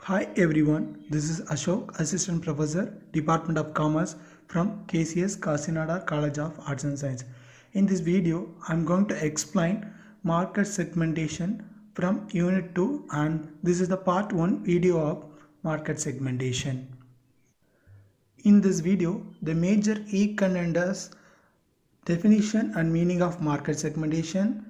Hi everyone, this is Ashok, Assistant Professor, Department of Commerce from KCS Kasinada College of Arts and Science. In this video, I am going to explain market segmentation from Unit 2 and this is the part 1 video of market segmentation. In this video, the major e-contenders definition and meaning of market segmentation.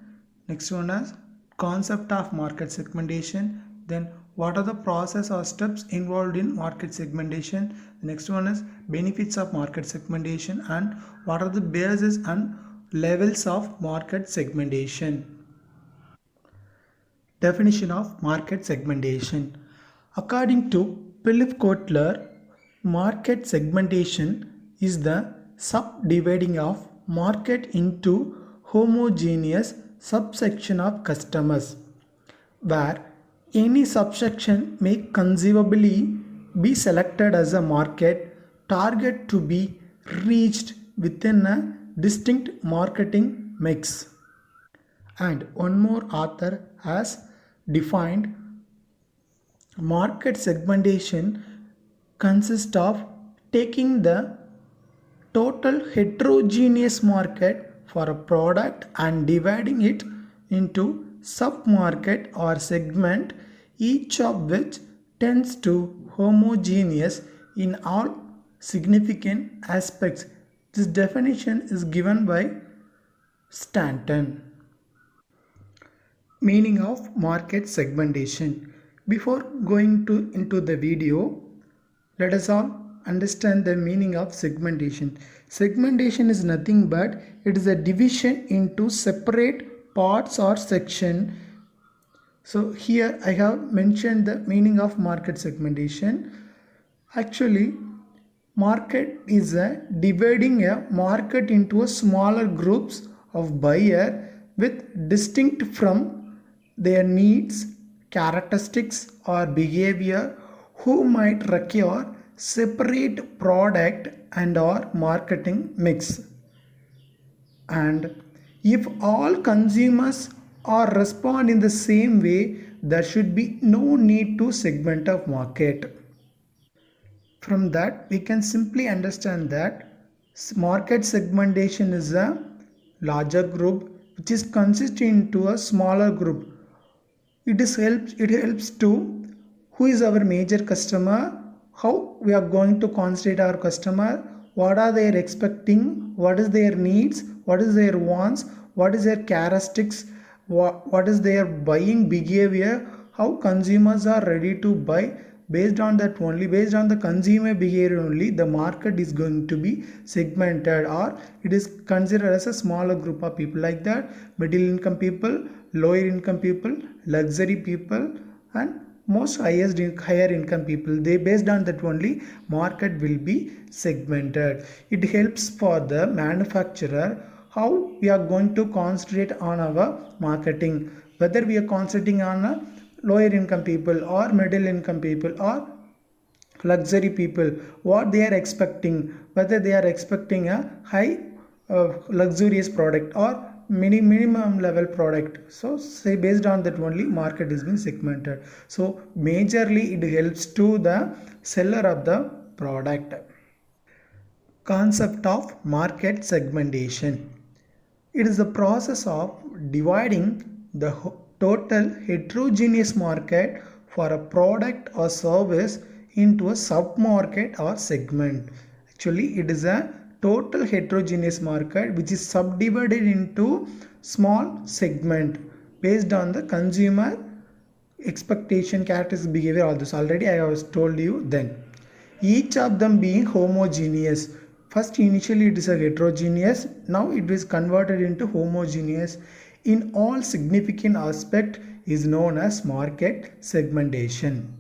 Next one is concept of market segmentation. Then what are the process or steps involved in market segmentation. The next one is benefits of market segmentation and what are the bases and levels of market segmentation. Definition of market segmentation. According to Philip Kotler, market segmentation is the subdividing of market into homogeneous subsection of customers, where any subsection may conceivably be selected as a market target to be reached within a distinct marketing mix. And one more author has defined market segmentation consists of taking the total heterogeneous market for a product and dividing it into sub-market or segment, each of which tends to homogeneous in all significant aspects. This definition is given by Stanton. Meaning of market segmentation. Before going into the video, let us all understand the meaning of segmentation. Segmentation is nothing but it is a division into separate parts or section. So here I have mentioned the meaning of market segmentation. Actually, market is a dividing a market into a smaller groups of buyer with distinct from their needs, characteristics or behavior who might require separate product and or marketing mix. And if all consumers are respond in the same way, there should be no need to segment of market. From that, we can simply understand that market segmentation is a larger group which is consisting into a smaller group. It helps to who is our major customer, how we are going to concentrate our customer, what are they expecting, what is their needs, what is their wants, what is their characteristics, what is their buying behavior, how consumers are ready to buy. Based on that only, based on the consumer behavior only, the market is going to be segmented or it is considered as a smaller group of people, like that middle income people, lower income people, luxury people and most higher income people. They based on that only market will be segmented. It helps for the manufacturer how we are going to concentrate on our marketing, whether we are concentrating on a lower income people or middle income people or luxury people, what they are expecting, whether they are expecting a high luxurious product or minimum level product. So say based on that only market is being segmented. So majorly it helps to the seller of the product. Concept of market segmentation. It is the process of dividing the total heterogeneous market for a product or service into a sub-market or segment. Actually, it is a total heterogeneous market which is subdivided into small segment based on the consumer expectation, characteristics, behavior, all this already I have told you. Then each of them being homogeneous. First initially it is a heterogeneous, now it is converted into homogeneous in all significant aspect is known as market segmentation.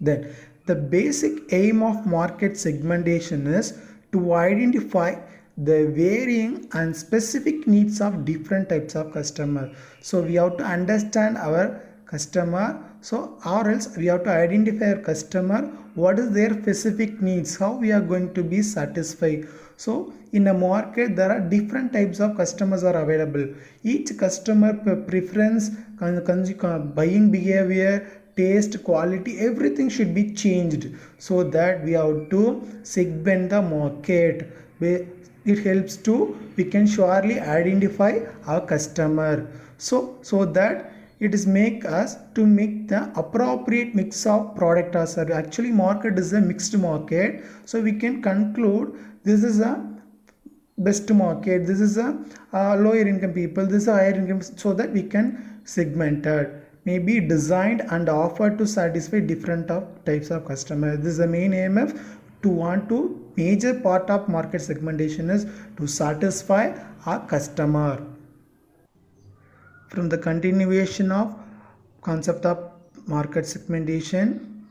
Then the basic aim of market segmentation is to identify the varying and specific needs of different types of customer. So we have to understand our customer, so or else we have to identify our customer, what is their specific needs, how we are going to be satisfied. So in a market there are different types of customers are available. Each customer preference, buying behavior, taste, quality, everything should be changed. So that we have to segment the market. It helps to, we can surely identify our customer. So that it is make us to make the appropriate mix of product or service. Actually market is a mixed market, so we can conclude this is a best market, this is a lower income people, this is a higher income, so that we can segment it, maybe designed and offered to satisfy different of types of customers. This is the main aim of to want to major part of market segmentation is to satisfy our customer. From the continuation of concept of market segmentation,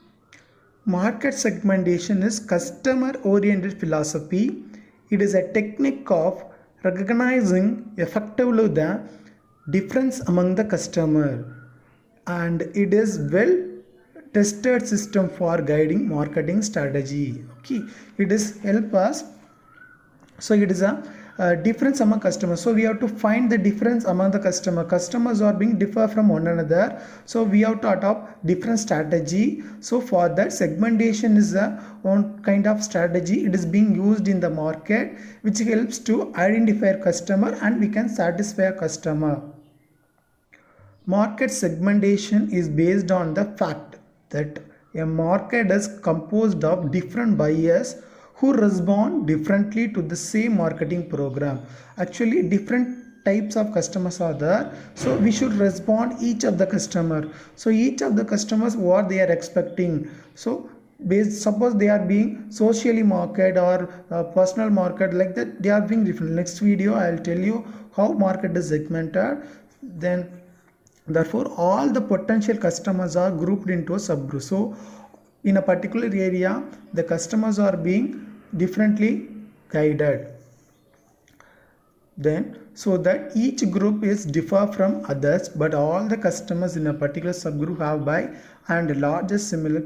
market segmentation is customer oriented philosophy. It is a technique of recognizing effectively the difference among the customer, and it is well tested system for guiding marketing strategy. Okay, it is help us. So it is a difference among customers, so we have to find the difference among the customers are being differ from one another, so we have to adopt different strategy. So for that, segmentation is a one kind of strategy, it is being used in the market, which helps to identify a customer and we can satisfy a customer. Market segmentation is based on the fact that a market is composed of different buyers who respond differently to the same marketing program. Actually different types of customers are there, so we should respond each of the customer. So each of the customers what they are expecting, so based, suppose they are being socially market or personal market, like that they are being different. Next video I will tell you how market is segmented. Then therefore all the potential customers are grouped into a subgroup. So in a particular area the customers are being differently guided, then so that each group is differ from others, but all the customers in a particular subgroup have by and largest similar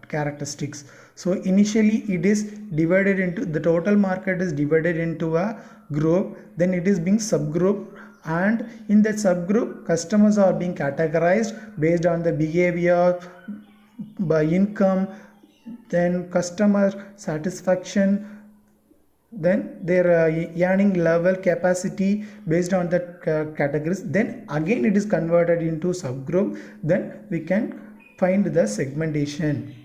characteristics. So initially it is divided into, the total market is divided into a group, then it is being subgroup, and in that subgroup customers are being categorized based on the behavior, by income, then customer satisfaction, then their earning level, capacity, based on that categories. Then again it is converted into subgroup, then we can find the segmentation.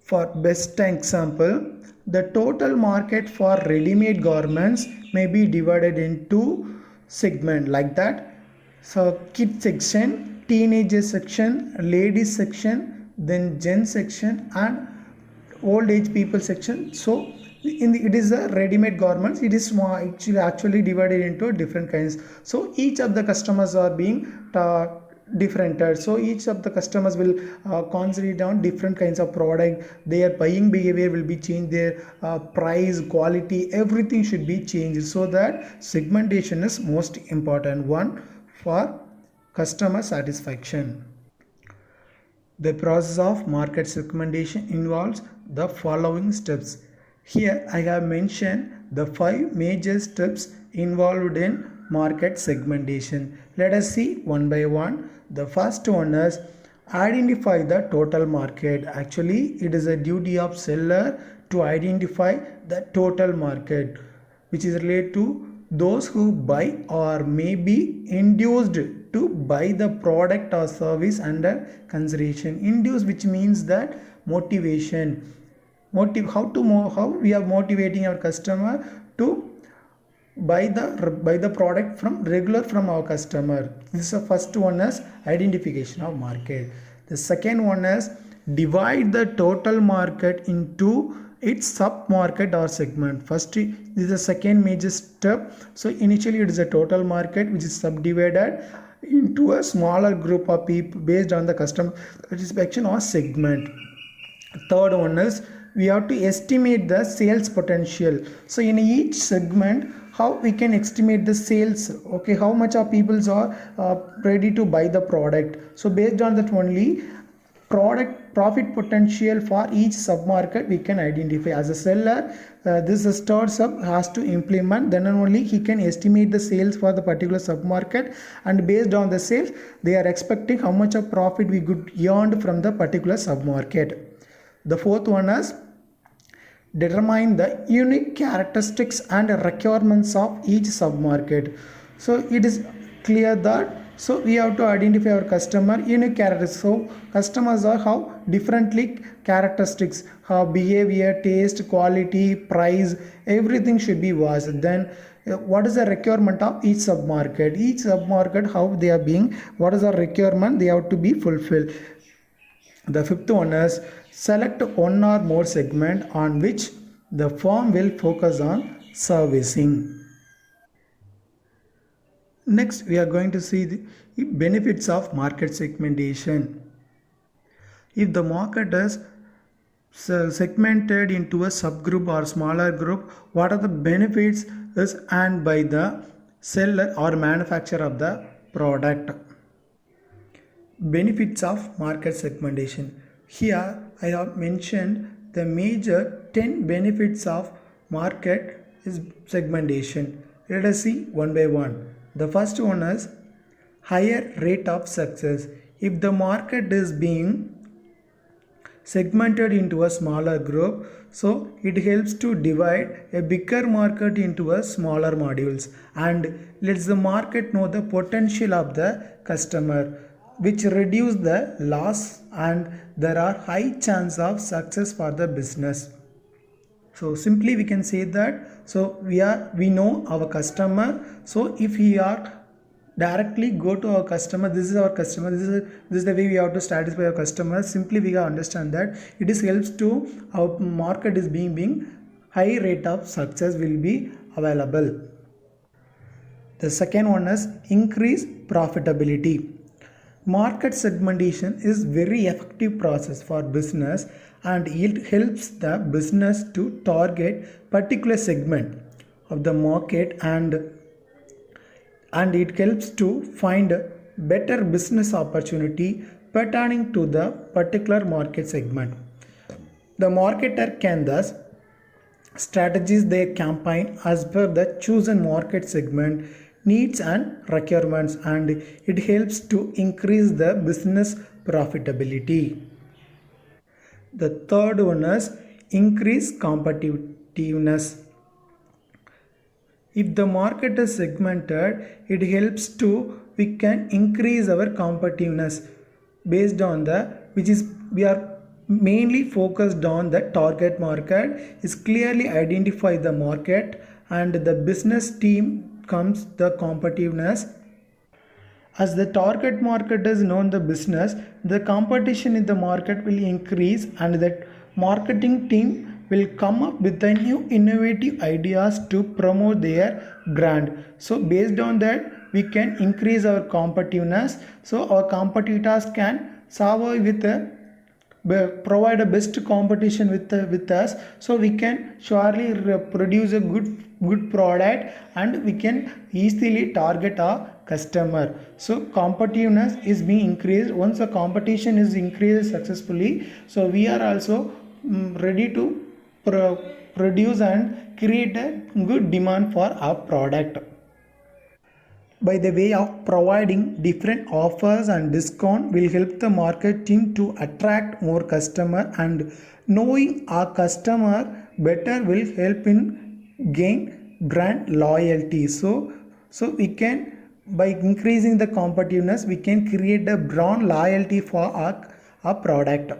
For best example, the total market for ready-made garments may be divided into segment like that. So kid section, teenager section, ladies section, then gen section, and old age people section. So in the, it is a ready-made garments, it is small, actually divided into different kinds. So each of the customers are being different, so each of the customers will concentrate on different kinds of product, their buying behavior will be changed, their price, quality, everything should be changed. So that segmentation is most important one for customer satisfaction. The process of market segmentation involves the following steps. Here I have mentioned the 5 major steps involved in market segmentation. Let us see one by one. The first one is identify the total market. Actually it is a duty of seller to identify the total market, which is related to those who buy or may be induced to buy the product or service under consideration. Induce, which means that motivation, how we are motivating our customer to buy the product from regular from our customer. This is the first one, is identification of market. The second one is divide the total market into its sub market or segment. First, this is the second major step. So initially it is a total market which is subdivided into a smaller group of people based on the customer satisfaction or segment. Third one is we have to estimate the sales potential. So in each segment, how we can estimate the sales, okay, how much of people are ready to buy the product. So based on that only product profit potential for each submarket we can identify. As a seller, this startup has to implement, then only he can estimate the sales for the particular submarket, and based on the sales they are expecting how much of profit we could earn from the particular submarket. The fourth one is determine the unique characteristics and requirements of each submarket. So it is clear that we have to identify our customer unique characteristics. So customers are how differently characteristics, how behavior, taste, quality, price, everything should be watched. Then what is the requirement of each submarket, how they are being, what is the requirement they have to be fulfilled. The fifth one is select one or more segment on which the firm will focus on servicing. Next, we are going to see the benefits of market segmentation. If the market is segmented into a subgroup or smaller group, what are the benefits is earned by the seller or manufacturer of the product. Benefits of market segmentation. Here I have mentioned the major 10 benefits of market segmentation. Let us see one by one. The first one is higher rate of success. If the market is being segmented into a smaller group, so it helps to divide a bigger market into a smaller modules and lets the market know the potential of the customer, which reduce the loss, and there are high chance of success for the business. So simply we can say that we know our customer. So if we are directly go to our customer, this is our customer, this is the way we have to satisfy our customer. Simply we have to understand that it is helps to our market is being high rate of success will be available. The second one is increase profitability. Market segmentation is very effective process for business, and it helps the business to target particular segment of the market, and it helps to find better business opportunity pertaining to the particular market segment. The marketer can thus strategize their campaign as per the chosen market segment needs and requirements, and it helps to increase the business profitability. The third one is increase competitiveness. If the market is segmented, it helps to we can increase our competitiveness based on we are mainly focused on the target market, is clearly identify the market, and the business team comes the competitiveness. As the target market is known the business, the competition in the market will increase, and that marketing team will come up with the new innovative ideas to promote their brand. So based on that we can increase our competitiveness, so our competitors can survive with provide a best competition with us, so we can surely produce a good product, and we can easily target our customer. So competitiveness is being increased. Once the competition is increased successfully, so we are also ready to produce and create a good demand for our product. By the way of providing different offers and discount will help the market team to attract more customer, and knowing our customer better will help in gain brand loyalty. So we can, by increasing the competitiveness, we can create a brand loyalty for our product.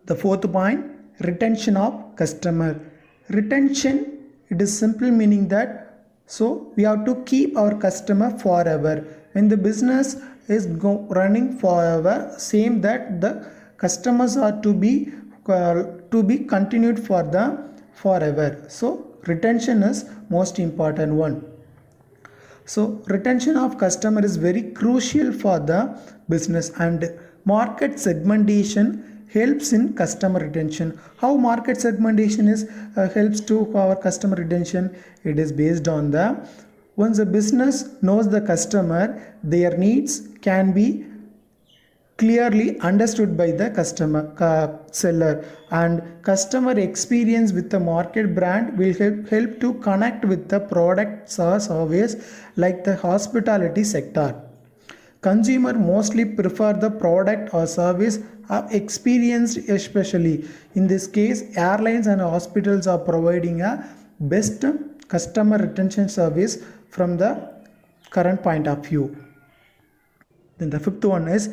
The fourth point, retention of customer. Retention, it is simple meaning that we have to keep our customer forever. When the business is running forever, same that the customers are to be continued for the forever. So retention is most important one. So retention of customer is very crucial for the business, and market segmentation helps in customer retention. How market segmentation is helps to our customer retention? It is based on once the business knows the customer, their needs can be clearly understood by the customer seller, and customer experience with the market brand will help to connect with the products or service like the hospitality sector. Consumer mostly prefer the product or service have experienced, especially in this case airlines and hospitals are providing a best customer retention service from the current point of view. Then the fifth one is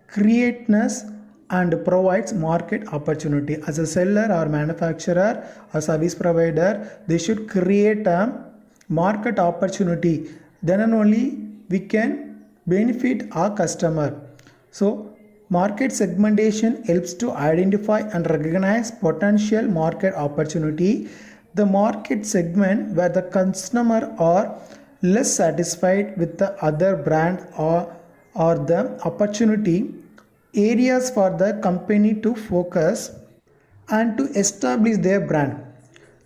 createness and provides market opportunity. As a seller or manufacturer or service provider, they should create a market opportunity. Then and only we can benefit our customer. So market segmentation helps to identify and recognize potential market opportunity. The market segment where the customer are less satisfied with the other brand or the opportunity areas for the company to focus and to establish their brand.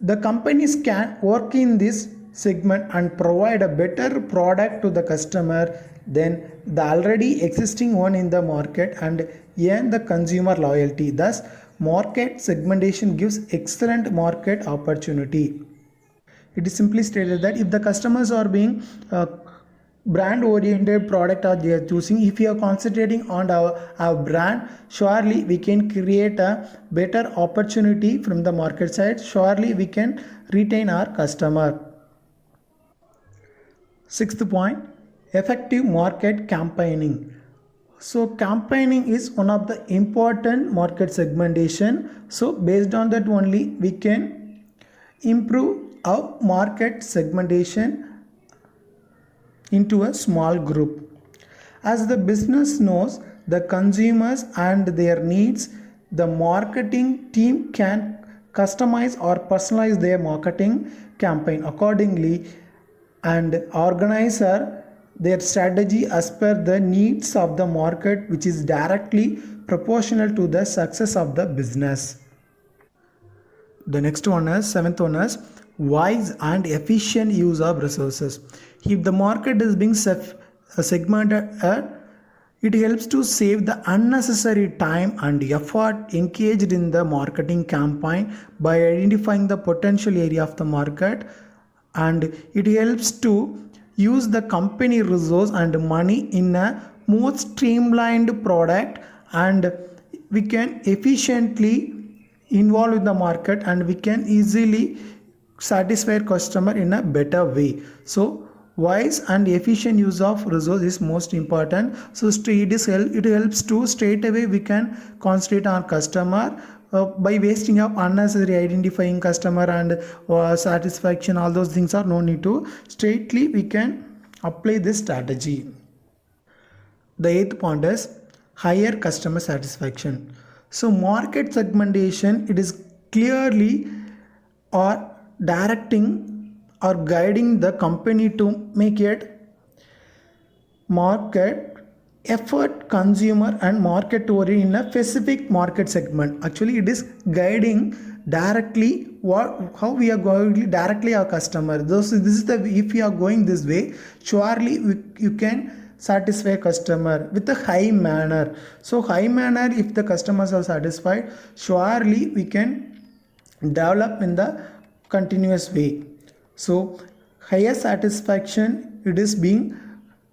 The companies can work in this segment and provide a better product to the customer than the already existing one in the market and earn the consumer loyalty. Thus, market segmentation gives excellent market opportunity. It is simply stated that if the customers are being brand oriented product or they are choosing, if we are concentrating on our brand, surely we can create a better opportunity from the market side. Surely we can retain our customer. Sixth point, effective market campaigning. So campaigning is one of the important market segmentation. So based on that only we can improve our market segmentation into a small group. As the business knows the consumers and their needs, the marketing team can customize or personalize their marketing campaign accordingly and organize their strategy as per the needs of the market, which is directly proportional to the success of the business. The next one is seventh one is wise and efficient use of resources. If the market is being segmented, it helps to save the unnecessary time and effort engaged in the marketing campaign by identifying the potential area of the market, and it helps to use the company resource and money in a more streamlined product, and we can efficiently involve in the market and we can easily satisfy customer in a better way. So wise and efficient use of resource is most important. So it helps to straight away we can concentrate on customer by wasting up unnecessary identifying customer and satisfaction, all those things are no need to. Straightly we can apply this strategy. The eighth point is higher customer satisfaction. So market segmentation, it is clearly or directing or guiding the company to make it market effort consumer and market oriented in a specific market segment. Actually it is guiding directly how we are going directly our customer. This is the, if we are going this way, surely you can satisfy customer with a high manner. So high manner, if the customers are satisfied, surely we can develop in the continuous way. So higher satisfaction, it is being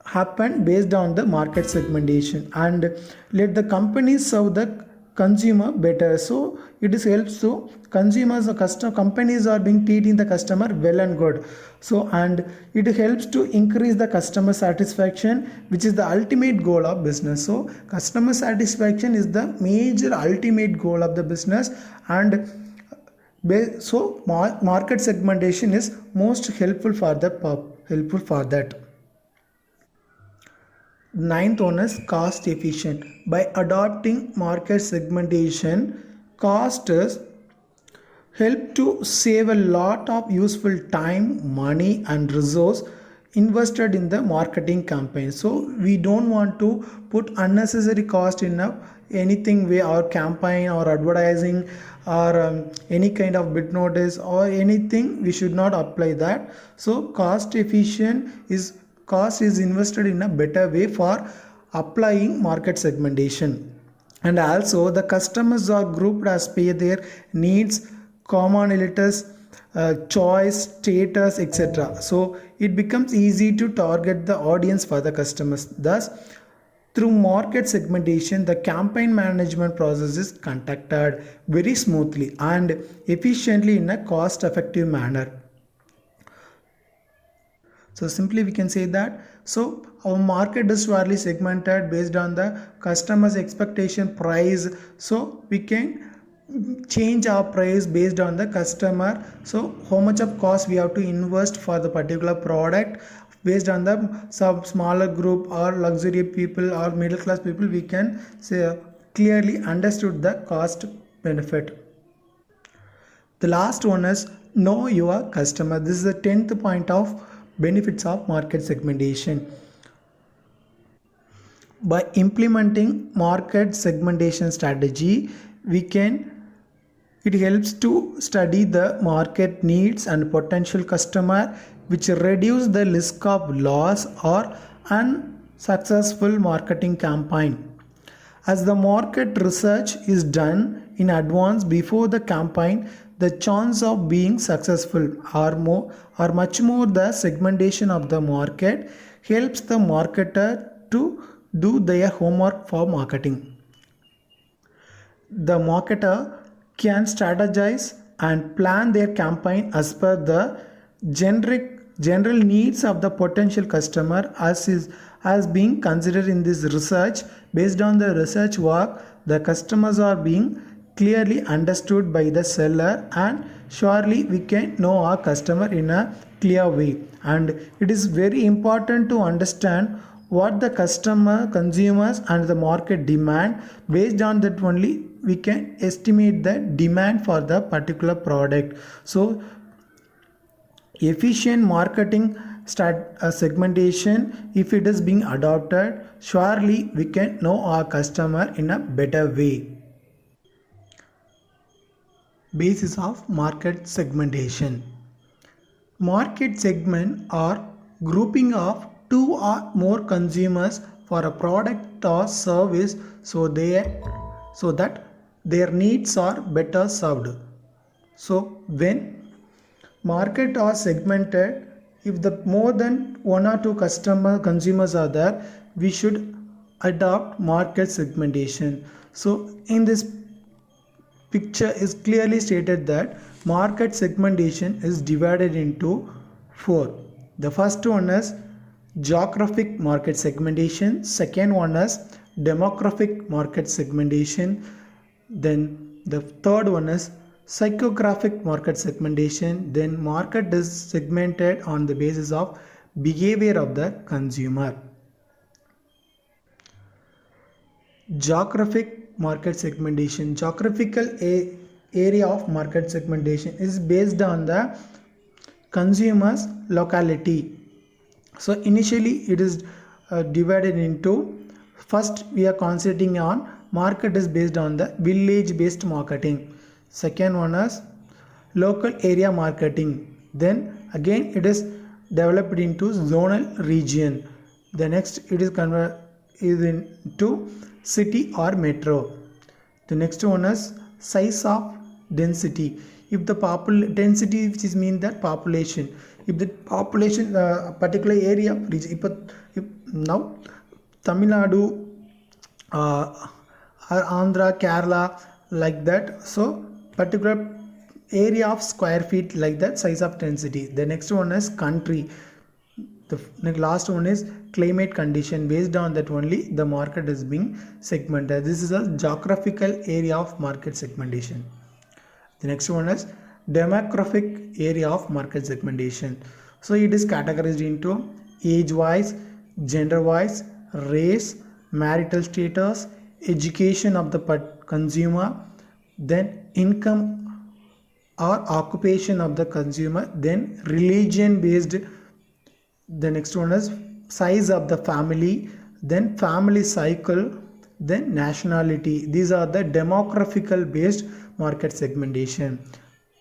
happen based on the market segmentation, and let the company serve the consumer better. So it is helps to consumers or customer companies are being treating the customer well and good. So and it helps to increase the customer satisfaction, which is the ultimate goal of business. So customer satisfaction is the major ultimate goal of the business, and so market segmentation is most helpful for that. Ninth one is cost efficient. By adopting market segmentation, cost is help to save a lot of useful time, money and resource invested in the marketing campaign. So we don't want to put unnecessary cost in anything way or campaign or advertising or any kind of bid notice or anything. We should not apply that. So cost is invested in a better way for applying market segmentation. And also the customers are grouped as per their needs, commonalities, choice, status, etc. So it becomes easy to target the audience for the customers. Thus, through market segmentation, the campaign management process is conducted very smoothly and efficiently in a cost effective manner. So simply we can say that so our market is fairly segmented based on the customer's expectation price. So we can change our price based on the customer. So how much of cost we have to invest for the particular product based on the some smaller group or luxury people or middle class people, we can say clearly understood the cost benefit. The last one is know your customer. This is the 10th point of benefits of market segmentation. By implementing market segmentation strategy, we can it helps to study the market needs and potential customer, which reduce the risk of loss or unsuccessful marketing campaign. As the market research is done in advance before the campaign, the chance of being successful are much more. The segmentation of the market helps the marketer to do their homework for marketing. The marketer can strategize and plan their campaign as per the general needs of the potential customer as being considered in this research. Based on the research work, the customers are being clearly understood by the seller, and surely we can know our customer in a clear way. And it is very important to understand what the customer, consumers and the market demand. Based on that only we can estimate the demand for the particular product. So efficient marketing segmentation, if it is being adopted, surely we can know our customer in a better way. Basis of market segmentation. Market segment are grouping of two or more consumers for a product or service, so that their needs are better served. So when market are segmented, if the more than one or two consumers are there, we should adopt market segmentation. So in this picture is clearly stated that market segmentation is divided into four. The first one is geographic market segmentation, second one is demographic market segmentation, then the third one is psychographic market segmentation. Then market is segmented on the basis of behavior of the consumer. Geographic market segmentation. Geographical area of market segmentation is based on the consumer's locality. So initially it is divided into, first we are concentrating on market is based on the village based marketing. Second one is local area marketing. Then again it is developed into zonal region. The next it is converted into city or metro. The next one is size of density. If the density, which is mean that population, if the population particular area region, if now Tamil Nadu, Andhra, Kerala, like that, so particular area of square feet, like that, size of density. The next one is country. The last one is climate condition. Based on that only the market is being segmented. This is a geographical area of market segmentation. The next one is demographic area of market segmentation. So it is categorized into age wise, gender wise, race, marital status, education of the consumer, then income or occupation of the consumer, then religion based. The next one is size of the family, then family cycle, then nationality. These are the demographical based market segmentation.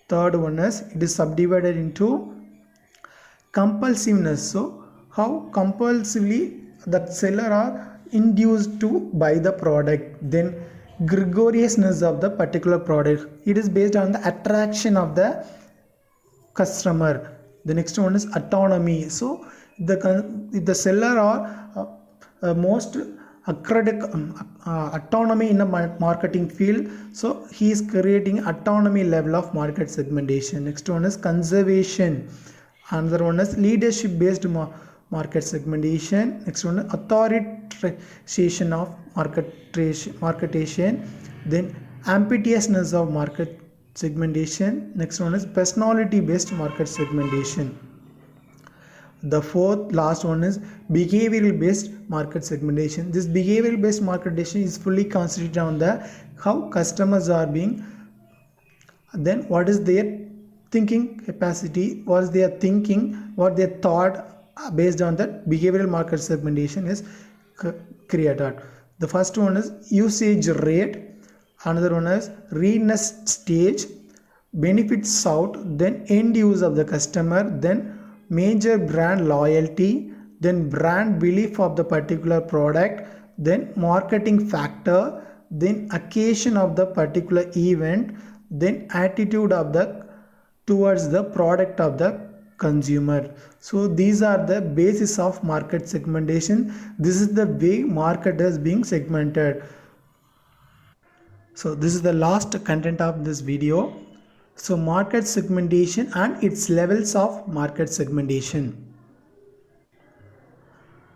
Third one is it is subdivided into compulsiveness. So how compulsively the seller are induced to buy the product. Then gregariousness of the particular product, it is based on the attraction of the customer. The next one is autonomy. So if the seller or most accredited autonomy in the marketing field, so he is creating autonomy level of market segmentation. Next one is conservation. Another one is leadership based market segmentation. Next one is authorization of marketation. Then ambitiousness of market segmentation. Next one is personality based market segmentation. The fourth last one is behavioral based market segmentation. This behavioral based marketing is fully concentrated on the how customers are being, then what is their thinking capacity, what is their thinking, what their thought, based on that behavioral market segmentation is created. The first one is usage rate, another one is readiness stage, benefit sought, then end use of the customer, then major brand loyalty, then brand belief of the particular product, then marketing factor, then occasion of the particular event, then attitude of the towards the product of the consumer. So these are the basis of market segmentation. This is the way market is being segmented. So this is the last content of this video. So market segmentation and its levels of market segmentation.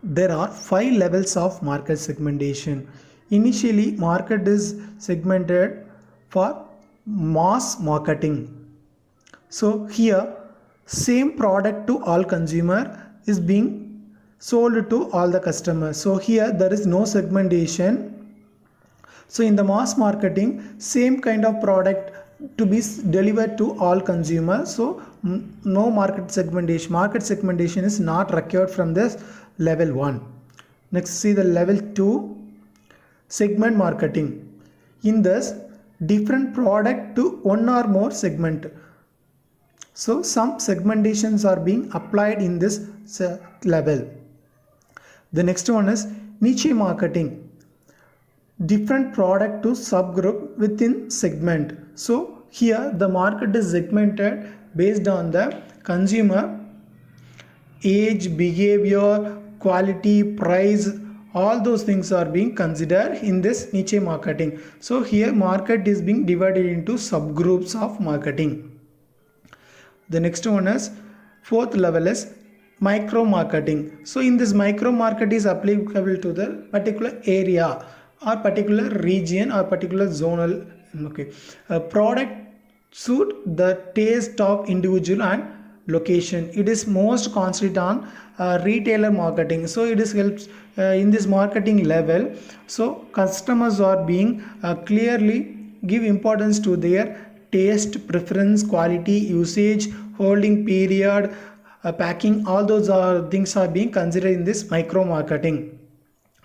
There are 5 levels of market segmentation. Initially, market is segmented for mass marketing. So here, same product to all consumer is being sold to all the customers. So here there is no segmentation. So in the mass marketing, same kind of product to be delivered to all consumers. So no market segmentation. Market segmentation is not required from this level 1. Next, see the level 2, segment marketing. In this, different product to one or more segment. So some segmentations are being applied in this level. The next one is niche marketing. Different product to subgroup within segment. So here the market is segmented based on the consumer age, behavior, quality, price, all those things are being considered in this niche marketing. So here market is being divided into subgroups of marketing. The next one is fourth level is micro marketing. So in this micro market is applicable to the particular area or particular region or particular zonal. Okay, a product suit the taste of individual and location. It is most concentrated on retailer marketing. So it is helps in this marketing level. So customers are being clearly give importance to their taste, preference, quality, usage, holding period, packing, all those things are being considered in this micro marketing.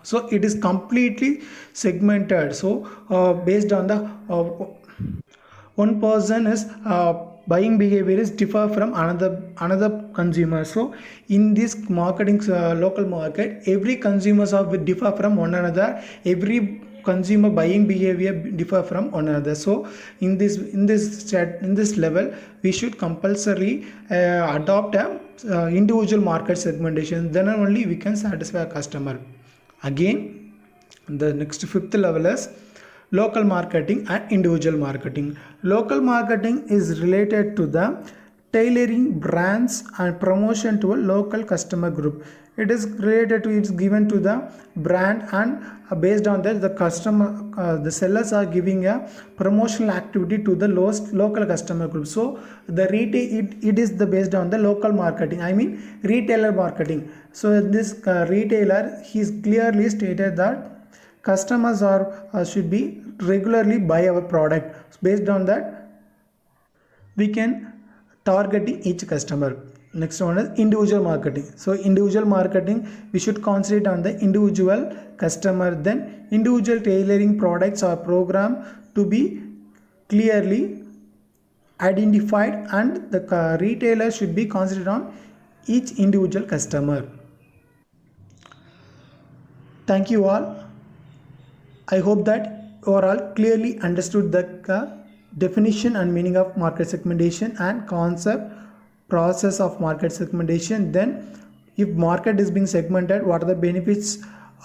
So it is completely segmented. So based on the one person is buying behavior is differ from another consumer. So in this marketing local market, every consumers are differ from one another. Every consumer buying behavior differ from one another. So in this level, we should compulsorily adopt a individual market segmentation. Then only we can satisfy a customer. Again, the next fifth level is local marketing and individual marketing. Local marketing is related to the tailoring brands and promotion to a local customer group. It is related to, it's given to the brand, and based on that the customer the sellers are giving a promotional activity to the local customer group. So the retail it is the based on the local marketing, I mean retailer marketing. So this retailer, he's clearly stated that customers are should be regularly buy our product. Based on that we can targeting each customer. Next one is individual marketing. So individual marketing, we should concentrate on the individual customer. Then individual tailoring products or program to be clearly identified, and the retailer should be concentrated on each individual customer. Thank you all. I hope that you are all clearly understood the definition and meaning of market segmentation and concept process of market segmentation. Then if market is being segmented, what are the benefits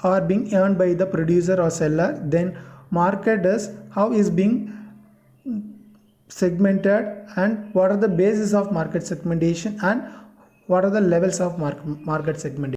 are being earned by the producer or seller? Then market is how is being segmented and what are the basis of market segmentation and what are the levels of market segmentation.